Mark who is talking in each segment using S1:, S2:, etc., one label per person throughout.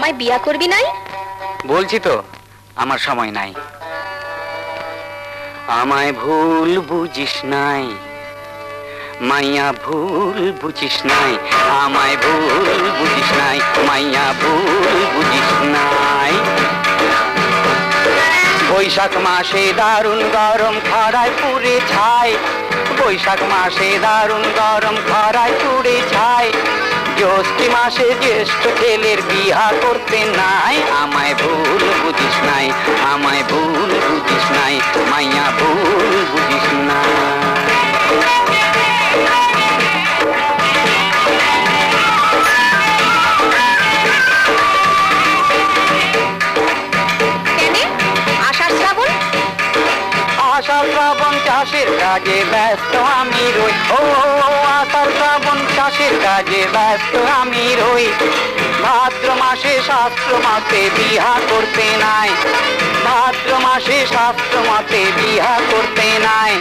S1: আমায় বিয়া করবি নাই?
S2: বলছি তো আমার সময় নাই। আমায় ভুল বুঝিস নাই মাইয়া, ভুল বুঝিস নাই। আমায় ভুল বুঝিস নাই মাইয়া, ভুল বুঝিস নাই। বৈশাখ মাসে দারুণ গরম খরায় পুড়ে ছাই। বৈশাখ মাসে দারুণ গরম খরায় পুড়ে ছাই। জ্যৈষ্ঠ মাসে জ্যেষ্ঠ ছেলের বিয়া করতে নাই। আমায় ভুল বুঝিস নাই, আমায় ভুল বুঝিস নাই মাইয়া, ভুল বুঝিস নাই।
S1: আষাঢ় শ্রাবণ
S2: চাষের কাজে ব্যস্ত আমি রই। ও আষাঢ় শ্রাবণ চাষের কাজে ব্যস্ত আমি রই। ভাদ্র মাসে শাস্ত্র মতে বিহা করতে নাই। ভাদ্র মাসে শাস্ত্র মতে বিহা করতে নাই।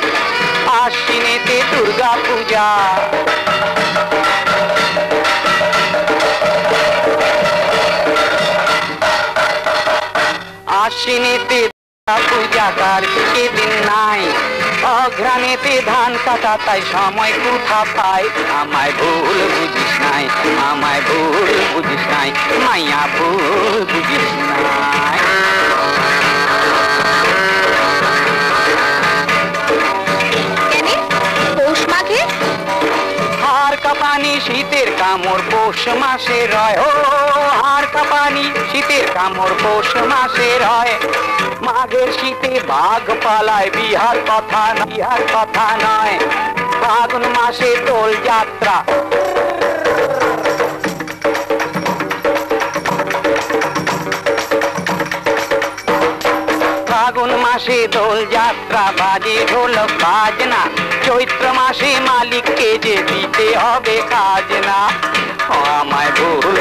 S2: আশ্বিনেতে দুর্গা পূজা, আশ্বিনেতে পূজা কার সেদিন নাই। অঘ্রাণেতে ধান কাটা তাই সময় কোথা পাই। আমায় ভুল বুঝিস নাই, আমায় ভুল বুঝিস নাই মাইয়া, ভুল বুঝিস নাই।
S1: পৌষ মাঘে
S2: হাড় কাঁপানি শীতের কামড় পৌষ মাসে রয়। ও হাড় কাঁপানি শীতের কামড় পৌষ মাসে রয়। মাঘের শীতে বাঘ পালায় বিহার কথা, বিহার কথা নয়। ফাগুন মাসে দোল যাত্রা, ফাগুন মাসে দোল যাত্রা বাজে ঢোলক বাজনা। চৈত্র মাসে মালিককে যে দিতে হবে খাজনা। আমায় ভুল